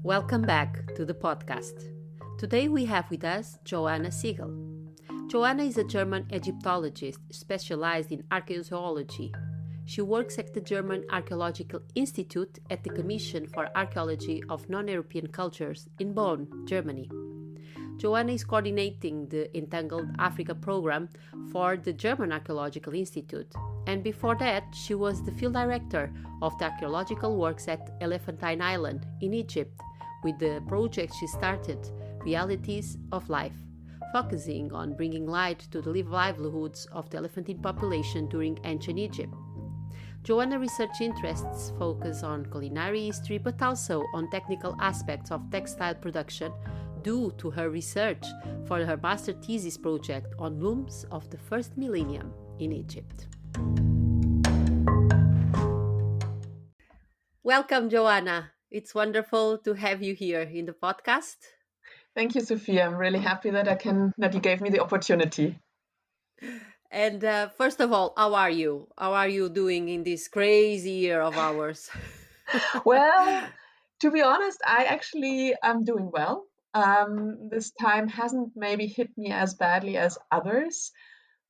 Welcome back to the podcast. Today we have with us Johanna Sigl. Johanna is a German Egyptologist specialized in archaeozoology. She works at the German Archaeological Institute at the Commission for Archaeology of Non-European Cultures in Bonn, Germany. Johanna is coordinating the Entangled Africa program for the German Archaeological Institute, and before that she was the field director of the archaeological works at Elephantine Island in Egypt with the project she started, Realities of Life, focusing on bringing light to the livelihoods of the Elephantine population during ancient Egypt. Johanna's research interests focus on culinary history but also on technical aspects of textile production due to her research for her master thesis project on looms of the first millennium in Egypt. Welcome, Johanna. It's wonderful to have you here in the podcast. Thank you, Sophia. I'm really happy that you gave me the opportunity. And first of all, how are you? How are you doing in this crazy year of ours? Well, to be honest, I actually am doing well. This time hasn't maybe hit me as badly as others,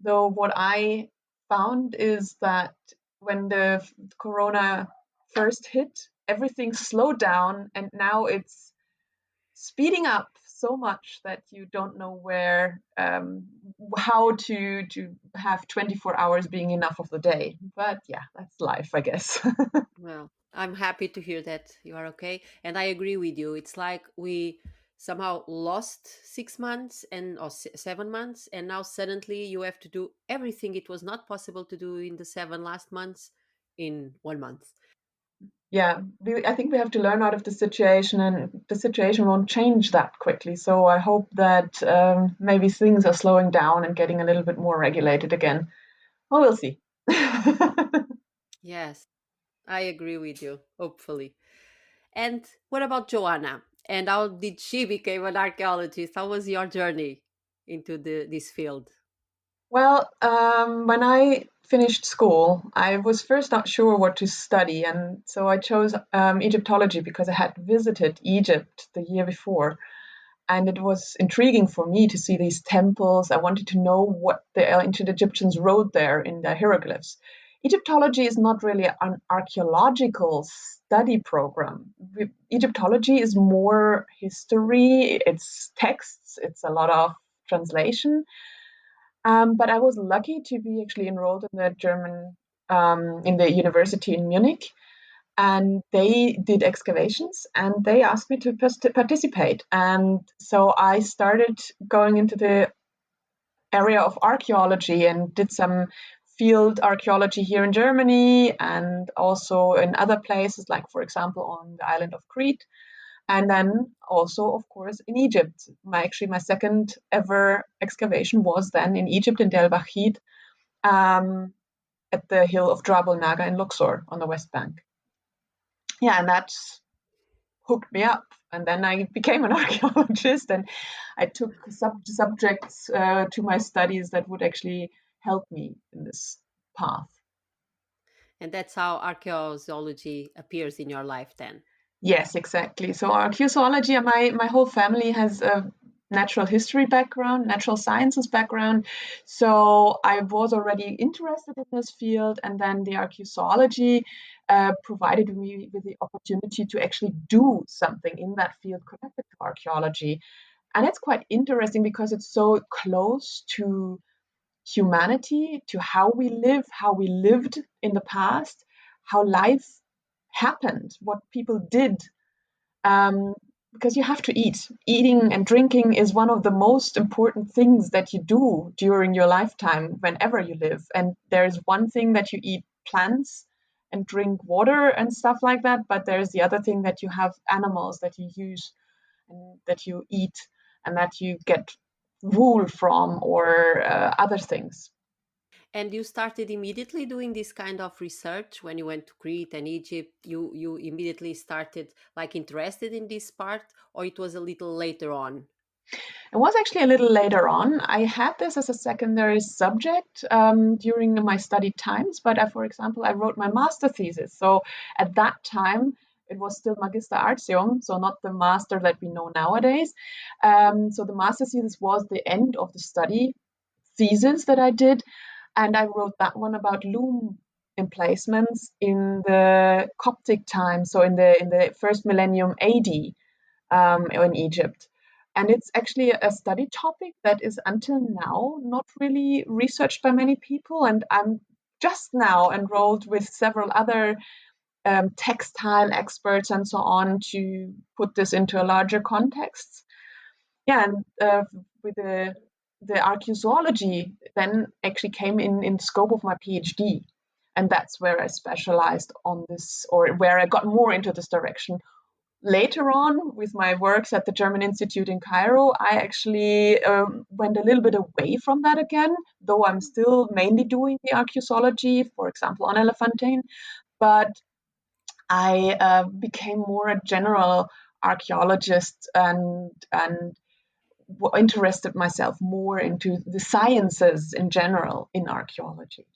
though what I found is that when the corona first hit, everything slowed down and now it's speeding up so much that you don't know how to have 24 hours being enough of the day. But yeah, that's life, I guess. Well, I'm happy to hear that you are okay. And I agree with you. It's like we somehow lost 6 months or 7 months, and now suddenly you have to do everything it was not possible to do in the 7 last months in 1 month. Yeah, I think we have to learn out of the situation, and the situation won't change that quickly. So I hope that maybe things are slowing down and getting a little bit more regulated again. Well, we'll see. Yes, I agree with you, hopefully. And what about Johanna? And how did she become an archaeologist? How was your journey into this field? Well, when I finished school, I was first not sure what to study, and so I chose Egyptology because I had visited Egypt the year before, and it was intriguing for me to see these temples. I wanted to know what the ancient Egyptians wrote there in their hieroglyphs. Egyptology is not really an archaeological study program. Egyptology is more history, it's texts, it's a lot of translation. But I was lucky to be actually enrolled in in the university in Munich, and they did excavations and they asked me to participate. And so I started going into the area of archaeology and did some field archaeology here in Germany and also in other places, like, for example, on the island of Crete. And then also, of course, in Egypt. My second ever excavation was then in Egypt, in Del Bachid, at the hill of Drabul Naga in Luxor on the West Bank. Yeah, and that hooked me up. And then I became an archaeologist, and I took subjects to my studies that would actually help me in this path. And that's how archaeozoology appears in your life then. Yes, exactly. So archaeozoology, my whole family has a natural history background, natural sciences background. So I was already interested in this field, and then the archaeozoology provided me with the opportunity to actually do something in that field connected to archaeology. And it's quite interesting because it's so close to humanity, to how we live, how we lived in the past, how life happened, what people did, because you have to eat. Eating and drinking is one of the most important things that you do during your lifetime, whenever you live. And there's one thing that you eat plants and drink water and stuff like that, but there's the other thing that you have animals that you use and that you eat and that you get wool from or other things. And you started immediately doing this kind of research when you went to Crete and Egypt. You immediately started like interested in this part, or it was a little later on? It was actually a little later on. I had this as a secondary subject during my study times, but for example, I wrote my master thesis. So at that time, it was still Magister Artium, so not the master that we know nowadays. So the master thesis was the end of the study thesis that I did, and I wrote that one about loom emplacements in the Coptic time, so in the first millennium AD, in Egypt. And it's actually a study topic that is until now not really researched by many people. And I'm just now enrolled with several other textile experts and so on to put this into a larger context. Yeah, and with the archaeozoology then actually came in scope of my PhD. And that's where I specialized on this, or where I got more into this direction. Later on, with my works at the German Institute in Cairo, I actually went a little bit away from that again, though I'm still mainly doing the archaeology, for example, on Elephantine. But I became more a general archaeologist and interested myself more into the sciences in general in archaeology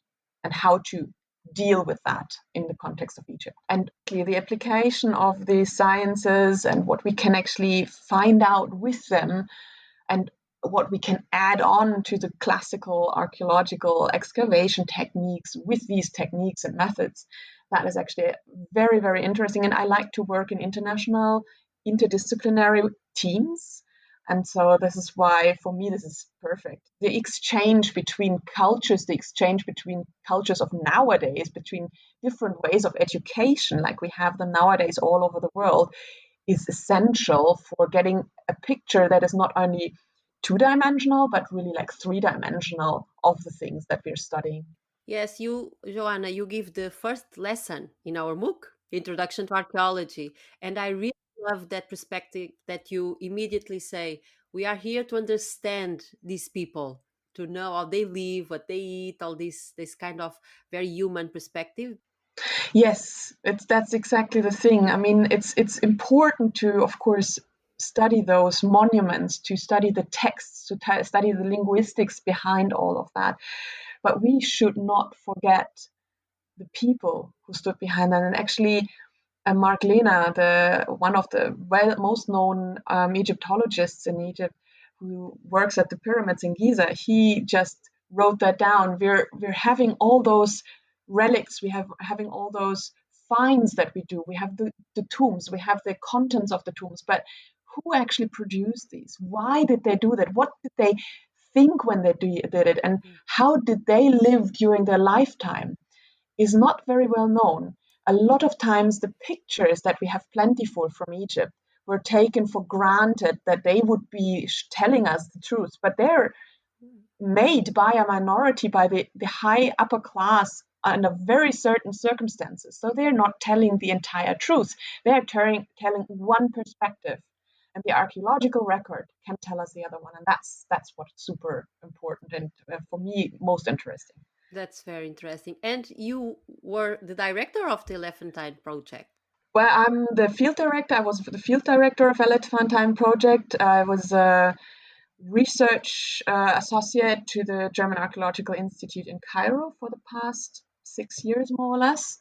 and how to deal with that in the context of Egypt. And the application of the sciences and what we can actually find out with them and what we can add on to the classical archaeological excavation techniques with these techniques and methods, that is actually very, very interesting. And I like to work in international, interdisciplinary teams. And so this is why, for me, this is perfect. The exchange between cultures, the exchange between cultures of nowadays, between different ways of education, like we have them nowadays all over the world, is essential for getting a picture that is not only two-dimensional, but really like three-dimensional of the things that we're studying. Yes, you, Johanna, you give the first lesson in our MOOC, Introduction to Archaeology. And I really love that perspective that you immediately say, we are here to understand these people, to know how they live, what they eat, all this kind of very human perspective. Yes, that's exactly the thing. I mean, it's important to, of course, study those monuments, to study the texts, to study the linguistics behind all of that. But we should not forget the people who stood behind that. And actually, Mark Lehner, one of the most known Egyptologists in Egypt, who works at the pyramids in Giza, he just wrote that down. We're having all those relics, having all those finds that we do. We have the tombs, we have the contents of the tombs, but who actually produced these? Why did they do that? What did they think when they did it? And how did they live during their lifetime? Is not very well known. A lot of times the pictures that we have plentiful from Egypt were taken for granted that they would be telling us the truth, but they're made by a minority, by the high upper class under very certain circumstances. So they're not telling the entire truth. They're telling one perspective. And the archaeological record can tell us the other one. And that's what's super important and for me, most interesting. That's very interesting. And you were the director of the Elephantine project. Well, I'm the field director. I was the field director of Elephantine project. I was a research associate to the German Archaeological Institute in Cairo for the past 6 years, more or less.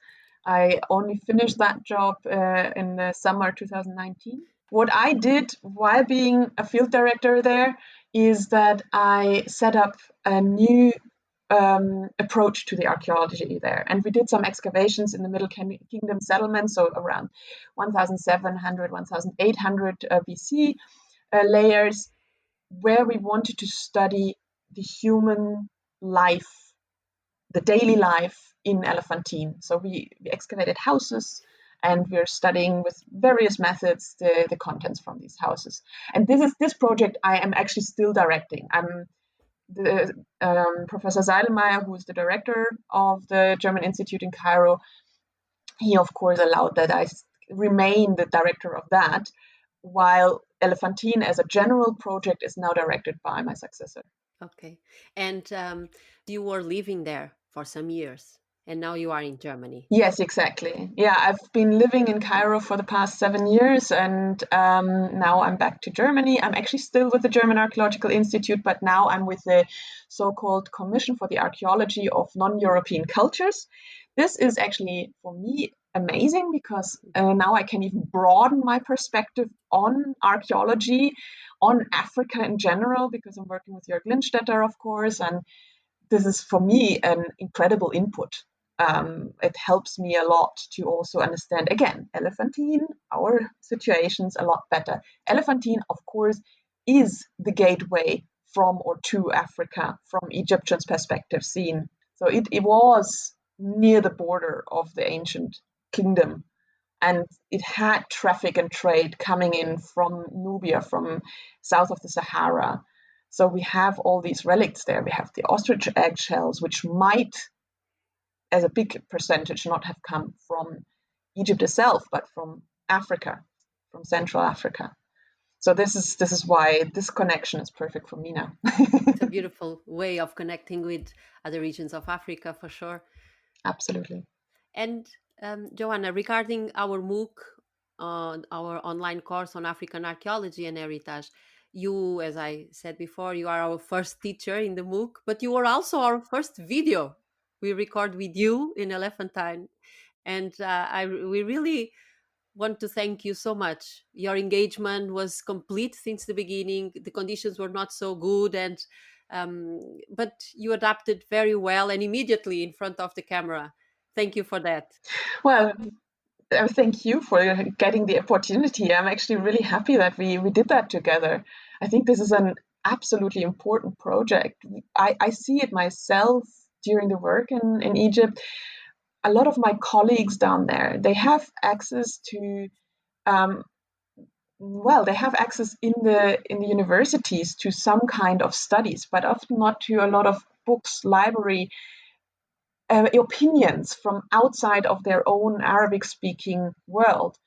I only finished that job in the summer 2019. What I did while being a field director there is that I set up a new approach to the archaeology there. And we did some excavations in the Middle Kingdom settlements, so around 1700, 1800 BC layers, where we wanted to study the human life, the daily life in Elephantine. So we excavated houses and we're studying with various methods the contents from these houses. And this project I am actually still directing. I'm the Professor Seidelmeier, who is the director of the German Institute in Cairo, he of course allowed that I remain the director of that, while Elephantine as a general project is now directed by my successor. Okay. And you were living there for some years, and now you are in Germany. Yes, exactly. Yeah, I've been living in Cairo for the past 7 years, and now I'm back to Germany. I'm actually still with the German Archaeological Institute, but now I'm with the so-called Commission for the Archaeology of Non-European Cultures. this is actually, for me, amazing because now I can even broaden my perspective on archaeology, on Africa in general, because I'm working with Jörg Lindstetter, of course, and this is for me an incredible input. It helps me a lot to also understand, again, Elephantine, our situations a lot better. Elephantine, of course, is the gateway from or to Africa from Egyptians' perspective seen. So it was near the border of the ancient kingdom, and it had traffic and trade coming in from Nubia, from south of the Sahara. So we have all these relics there. We have the ostrich eggshells, which might, as a big percentage, not have come from Egypt itself, but from Africa, from Central Africa. So this is why this connection is perfect for me now. It's a beautiful way of connecting with other regions of Africa, for sure. Absolutely. And Johanna, regarding our MOOC, our online course on African archaeology and heritage, you, as I said before, you are our first teacher in the MOOC, but you were also our first video we record with you in Elephantine. And we really want to thank you so much. Your engagement was complete since the beginning. The conditions were not so good, and but you adapted very well and immediately in front of the camera. Thank you for that. Well, thank you for getting the opportunity. I'm actually really happy that we did that together. I think this is an absolutely important project. I see it myself during the work in Egypt. A lot of my colleagues down there, they have access to they have access in the universities to some kind of studies, but often not to a lot of books, library, opinions from outside of their own Arabic speaking world.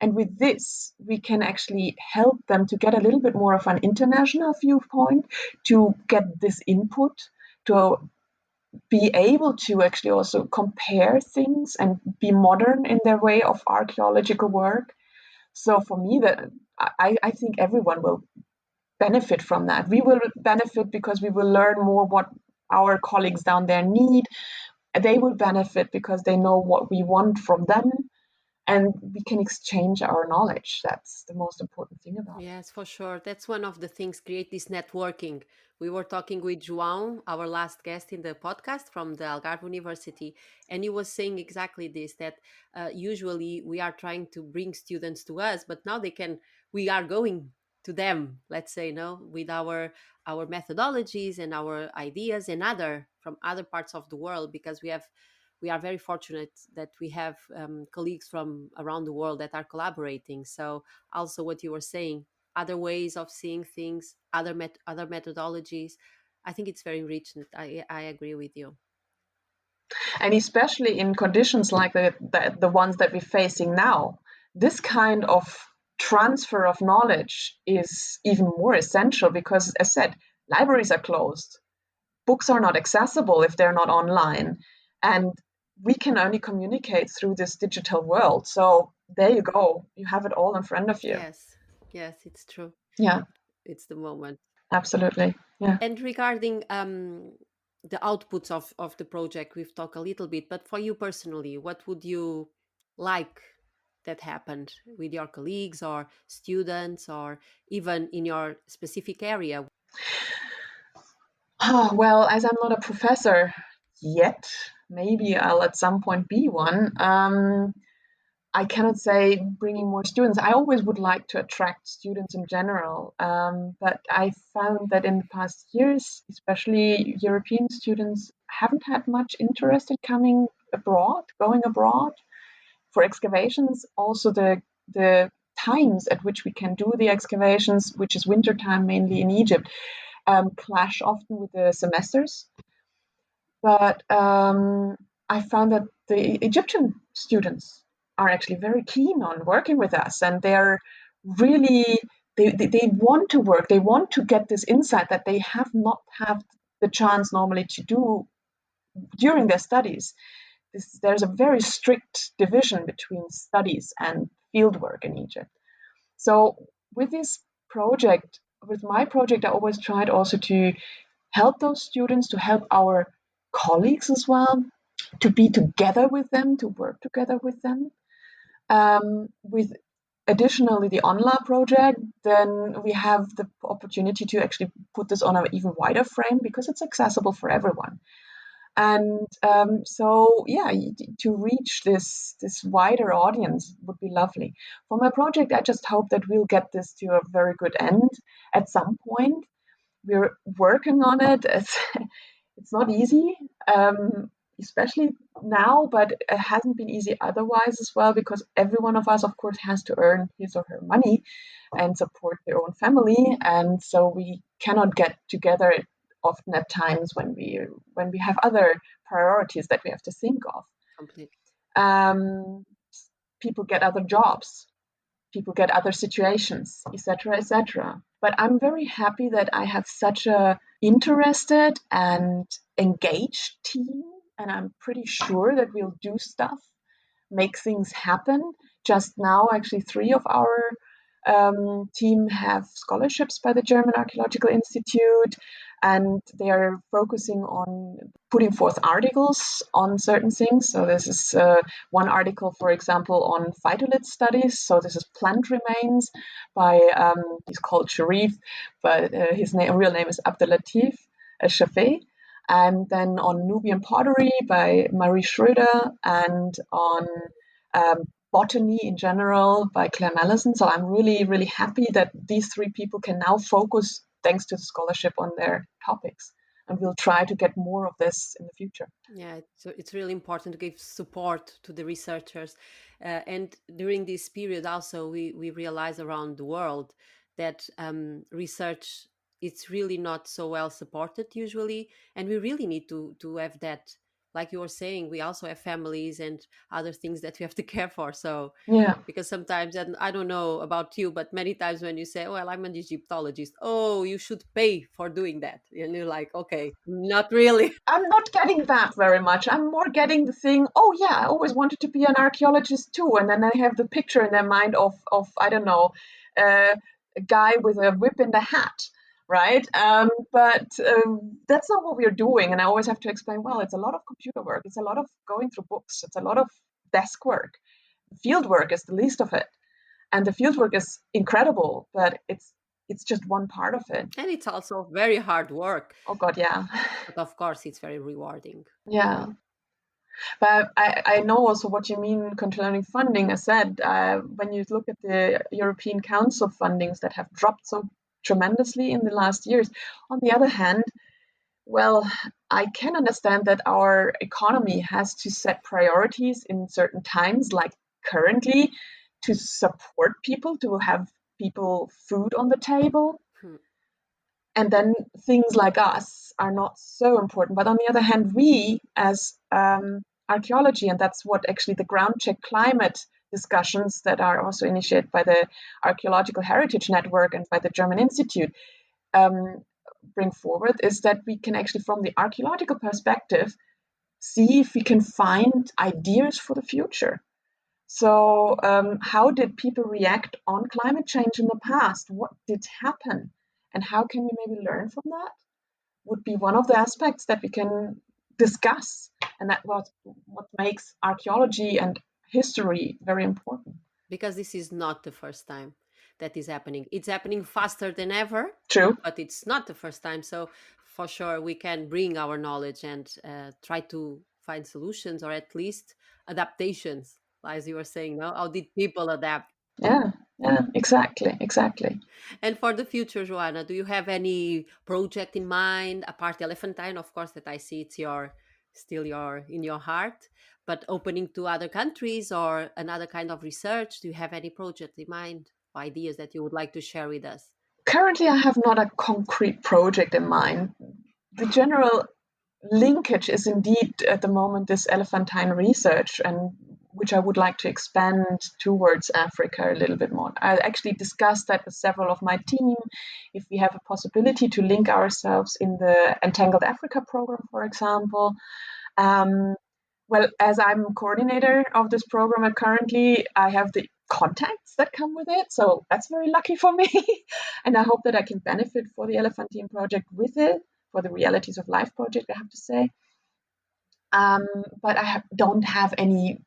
And with this, we can actually help them to get a little bit more of an international viewpoint, to get this input, to be able to actually also compare things and be modern in their way of archaeological work. So for me, I think everyone will benefit from that. We will benefit because we will learn more what our colleagues down there need. They will benefit because they know what we want from them, and we can exchange our knowledge. That's the most important thing about it. Yes, for sure. That's one of the things, create this networking. We were talking with João, our last guest in the podcast from the Algarve University, and he was saying exactly this, that usually we are trying to bring students to us, but now we are going to them, let's say, no, with our methodologies and our ideas and from other parts of the world, because we are very fortunate that we have colleagues from around the world that are collaborating. So also what you were saying, other ways of seeing things, other methodologies. I think it's very rich. And I agree with you. And especially in conditions like the ones that we're facing now, this kind of transfer of knowledge is even more essential because, as said, libraries are closed, books are not accessible if they're not online, and we can only communicate through this digital world. So there you go, you have it all in front of you. Yes, it's true. Yeah, it's the moment. Absolutely. Yeah. And regarding the outputs of the project, we've talked a little bit, but for you personally, what would you like that happened with your colleagues or students, or even in your specific area? Well, as I'm not a professor yet, maybe I'll at some point be one. I cannot say bringing more students. I always would like to attract students in general, but I found that in the past years, especially European students, haven't had much interest in going abroad for excavations. Also, the times at which we can do the excavations, which is wintertime mainly in Egypt, clash often with the semesters. But I found that the Egyptian students are actually very keen on working with us, and they're really they want to work. They want to get this insight that they have not had the chance normally to do during their studies. There's a very strict division between studies and fieldwork in Egypt. So with my project, I always tried also to help those students, to help our colleagues as well, to be together with them, to work together with them. With additionally the ONLA project, then we have the opportunity to actually put this on an even wider frame because it's accessible for everyone. And to reach this wider audience would be lovely. For my project, I just hope that we'll get this to a very good end at some point. We're working on it. It's not easy, especially now, but it hasn't been easy otherwise as well, because every one of us, of course, has to earn his or her money and support their own family. And so we cannot get together often at times when we have other priorities that we have to think of. Completely. People get other jobs, people get other situations, etc., etc. But I'm very happy that I have such a interested and engaged team, and I'm pretty sure that we'll do stuff, make things happen. Just now, actually, 3 of our team have scholarships by the German Archaeological Institute, and they are focusing on putting forth articles on certain things. So this is one article, for example, on phytolith studies. So this is plant remains by, he's called Sharif, but his real name is Abdelatif Shafei. And then on Nubian pottery by Marie Schröder, and on botany in general by Claire Mallison. So I'm really, really happy that these 3 people can now focus, thanks to the scholarship, on their topics. And we'll try to get more of this in the future. Yeah, so it's really important to give support to the researchers. And during this period also, we realize around the world that research, it's really not so well supported usually. And we really need to have that. Like you were saying, we also have families and other things that we have to care for. So, yeah, because sometimes, and I don't know about you, but many times when you say, well, I'm an Egyptologist, oh, you should pay for doing that. And you're like, okay, not really. I'm not getting that very much. I'm more getting the thing, oh yeah, I always wanted to be an archaeologist too. And then they have the picture in their mind of I don't know, a guy with a whip in the hat. Right. But that's not what we're doing. And I always have to explain, well, it's a lot of computer work. It's a lot of going through books. It's a lot of desk work. Field work is the least of it. And the field work is incredible, but it's just one part of it. And it's also very hard work. Oh, God, yeah. But of course, it's very rewarding. Yeah. But I know also what you mean concerning funding. I said, when you look at the European Council fundings that have dropped so tremendously in the last years. On the other hand, well, I can understand that our economy has to set priorities in certain times, like currently, to support people, to have people food on the table. And then things like us are not so important. But on the other hand, we as archaeology, and that's what actually the ground check climate discussions that are also initiated by the Archaeological Heritage Network and by the German Institute bring forward, is that we can actually, from the archaeological perspective, see if we can find ideas for the future. So how did people react on climate change in the past? What did happen? And how can we maybe learn from that? Would be one of the aspects that we can discuss. And that was what makes archaeology and history very important. Because this is not the first time that is happening. It's happening faster than ever. True. But it's not the first time. So for sure, we can bring our knowledge and try to find solutions, or at least adaptations. As you were saying, no? How did people adapt? Yeah, exactly. And for the future, Johanna, do you have any project in mind, apart the Elephantine, of course, that I see it's still in your heart, but opening to other countries or another kind of research? Do you have any project in mind, ideas that you would like to share with us? Currently, I have not a concrete project in mind. The general linkage is indeed at the moment this Elephantine research, and which I would like to expand towards Africa a little bit more. I actually discussed that with several of my team, if we have a possibility to link ourselves in the Entangled Africa program, for example. Well, as I'm coordinator of this program currently, I have the contacts that come with it. So that's very lucky for me. And I hope that I can benefit for the Elephantine project with it, for the Realities of Life project, I have to say. but don't have any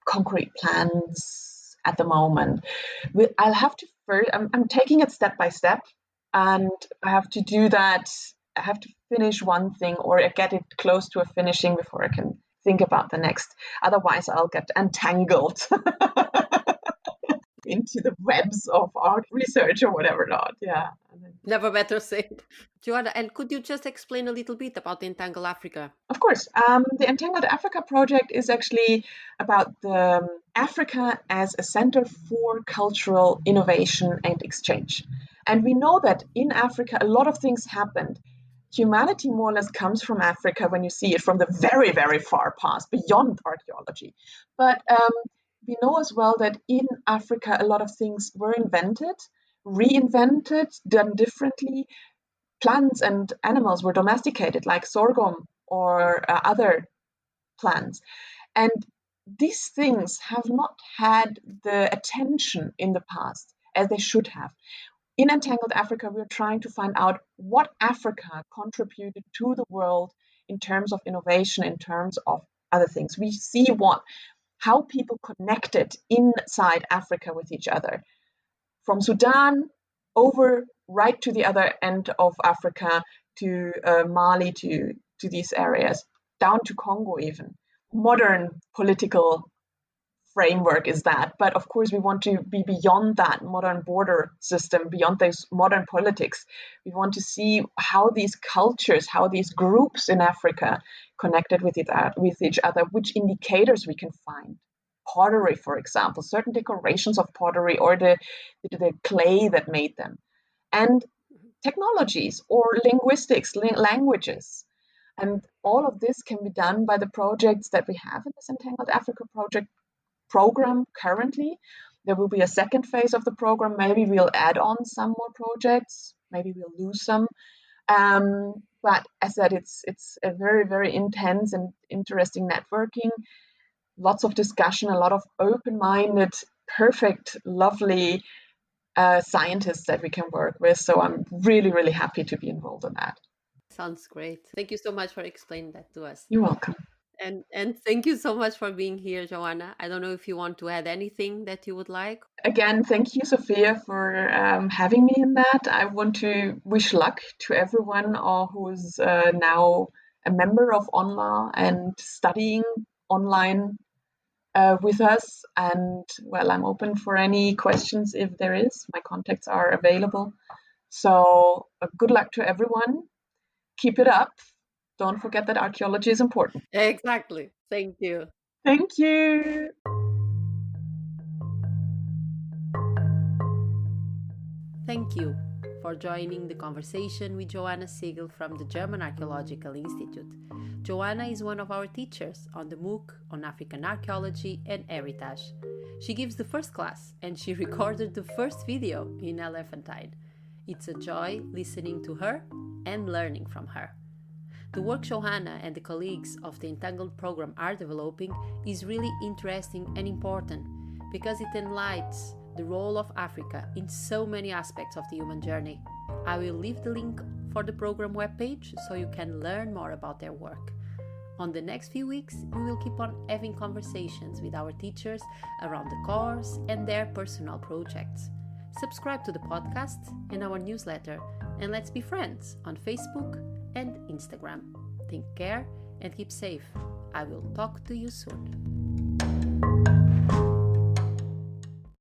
concrete plans at the moment. I'll have to first, I'm taking it step by step, and I have to do that. I have to finish one thing or get it close to a finishing before I can think about the next. Otherwise, I'll get entangled into the webs of art research or whatever not. Yeah. Never better said. Johanna, and could you just explain a little bit about the Entangled Africa? Of course. The Entangled Africa project is actually about Africa as a center for cultural innovation and exchange. And we know that in Africa, a lot of things happened. Humanity more or less comes from Africa when you see it from the very, very far past, beyond archaeology. But we know as well that in Africa, a lot of things were invented, reinvented, done differently. Plants and animals were domesticated, like sorghum or other plants. And these things have not had the attention in the past as they should have. In Entangled Africa, we're trying to find out what Africa contributed to the world in terms of innovation, in terms of other things. We see how people connected inside Africa with each other. From Sudan over right to the other end of Africa, to Mali, to these areas, down to Congo even. Modern political framework is that. But of course, we want to be beyond that modern border system, beyond those modern politics. We want to see how these cultures, how these groups in Africa connected with each other, which indicators we can find. Pottery, for example, certain decorations of pottery or the clay that made them. And technologies or linguistics, languages. And all of this can be done by the projects that we have in this Entangled Africa program currently. There will be a second phase of the program. Maybe we'll add on some more projects. Maybe we'll lose some. But as I said, it's a very, very intense and interesting networking. Lots of discussion, a lot of open-minded, perfect, lovely scientists that we can work with. So I'm really, really happy to be involved in that. Sounds great. Thank you so much for explaining that to us. You're welcome. And thank you so much for being here, Johanna. I don't know if you want to add anything that you would like. Again, thank you, Sophia, for having me in that. I want to wish luck to everyone who is now a member of ONLA and studying online with us. And well, I'm open for any questions if there is. My contacts are available. So good luck to everyone. Keep it up. Don't forget that archaeology is important. Exactly. Thank you. Thank you. Thank you for joining the conversation with Johanna Sigl from the German Archaeological Institute. Johanna is one of our teachers on the MOOC on African archaeology and heritage. She gives the first class and she recorded the first video in Elephantine. It's a joy listening to her and learning from her. The work Johanna and the colleagues of the Entangled program are developing is really interesting and important because it enlightens the role of Africa in so many aspects of the human journey. I will leave the link for the program webpage so you can learn more about their work. On the next few weeks, we will keep on having conversations with our teachers around the course and their personal projects. Subscribe to the podcast and our newsletter, and let's be friends on Facebook and Instagram. Take care and keep safe. I will talk to you soon.